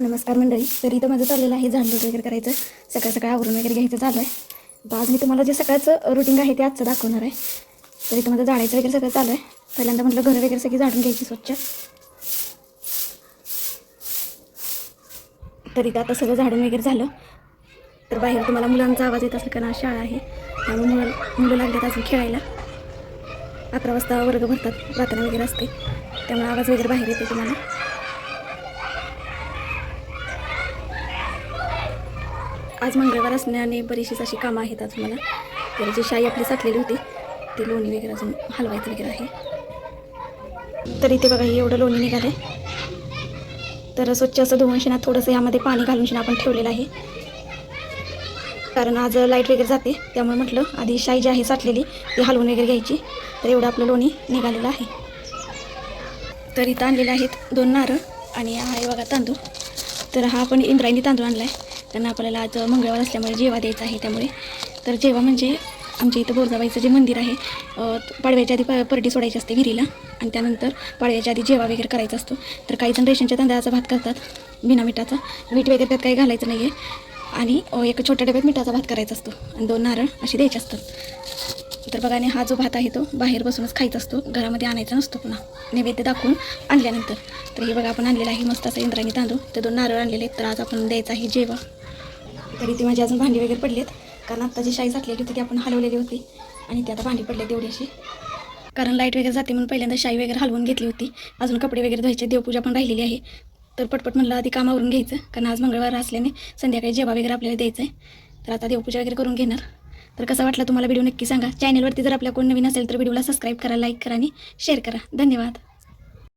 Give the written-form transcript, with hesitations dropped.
नमस्कार मंडळी. तर इथं माझं चाललेलं आहे झाडलोट वगैरे करायचं, सकाळ सकाळ आवरून वगैरे घ्यायचं चालू आहे. तर आज मी तुम्हाला जे सकाळचं रुटीन आहे ते आजचं दाखवणार आहे. तर इथं माझं झाडायचं वगैरे सगळं चालू आहे. पहिल्यांदा म्हटलं घरं वगैरे सगळी झाडून घ्यायची स्वच्छ. तर इथं आता सगळं झाडून वगैरे झालं. तर बाहेर तुम्हाला मुलांचा आवाज येत असेल, कारण आज शाळा आहे त्यामुळे मुलं लागतात अजून खेळायला. 11 वाजता वर्ग भरतात, प्रार्थना वगैरे असते, त्यामुळे आवाज वगैरे बाहेर येतो तुम्हाला. आज मंगळवार असण्याने बरीचशीच अशी कामं आहेत आज मला. तर जी शाई आपली साठलेली होती ती लोणी वगैरे अजून हलवायचं वगैरे आहे. तर इथे बघा हे एवढं लोणी निघालं आहे. तर स्वच्छ असं धुवून शेणात थोडंसं यामध्ये पाणी घालून शेणा आपण ठेवलेलं आहे, कारण आज लाईट वगैरे जाते, त्यामुळे म्हटलं आधी शाई जी आहे साठलेली ती हलवून वगैरे घ्यायची. तर एवढं आपलं लोणी निघालेलं आहे. तर इथं आणलेले आहेत 2 नारळ आणि आहे बघा तांदूळ. तर हा आपण इंद्रायणी तांदूळ आणला आहे, कारण आपल्याला आज मंगळवार असल्यामुळे जेवा द्यायचं आहे त्यामुळे. तर जेवा म्हणजे आमच्या इथं बोरजाबाईचं जे मंदिर आहे, पाडव्याच्या आधी परडी सोडायची असते विहिरीला, आणि त्यानंतर पाडव्याच्या आधी जेवा वगैरे करायचा असतो. तर काही जण रेशनच्या तांदळाचा भात करतात बिना मिठाचा, मीठ वगैरे त्यात काही घालायचं नाही आहे, आणि एक छोट्या डब्यात मिठाचा भात करायचा असतो आणि 2 नारळ असे द्यायचे असतात. तर बघा, आणि हा जो भात आहे तो बाहेर बसूनच खायचा असतो, घरामध्ये आणायचा नसतो पुन्हा, नैवेद्य दाखवून आणल्यानंतर. तर हे बघा आपण आणलेलं आहे मस्त असं इंद्रायणी तांदूळ, ते 2 नारळ आणलेले आहेत. तर आज आपण द्यायचं आहे जेवा. तर इथे माझी अजून भांडी वगैरे पडली आहेत, कारण आत्ता जी शाई साठलेली होती ती आपण हलवलेली होती, आणि ती आता भांडी पडले तेवढी अशी, कारण लाईट वगैरे जाते म्हणून पहिल्यांदा शाई वगैरे हलवून घेतली होती. अजून कपडे वगैरे धुवायचे, देवपूजा पण राहिलेली आहे. तर पटपट म्हणलं आधी कामावरून घ्यायचं, कारण आज मंगळवार असल्याने संध्याकाळी जेवा वगैरे आपल्याला द्यायचं आहे. तर आता देवपूजा वगैरे करून घेणार. तर कसा वाटला तुम्हाला व्हिडिओ नक्की सांगा. चॅनलवरती जर आपल्या कोण नवीन असेल तर व्हिडिओला सबस्क्राईब करा, लाईक करा आणि शेअर करा. धन्यवाद.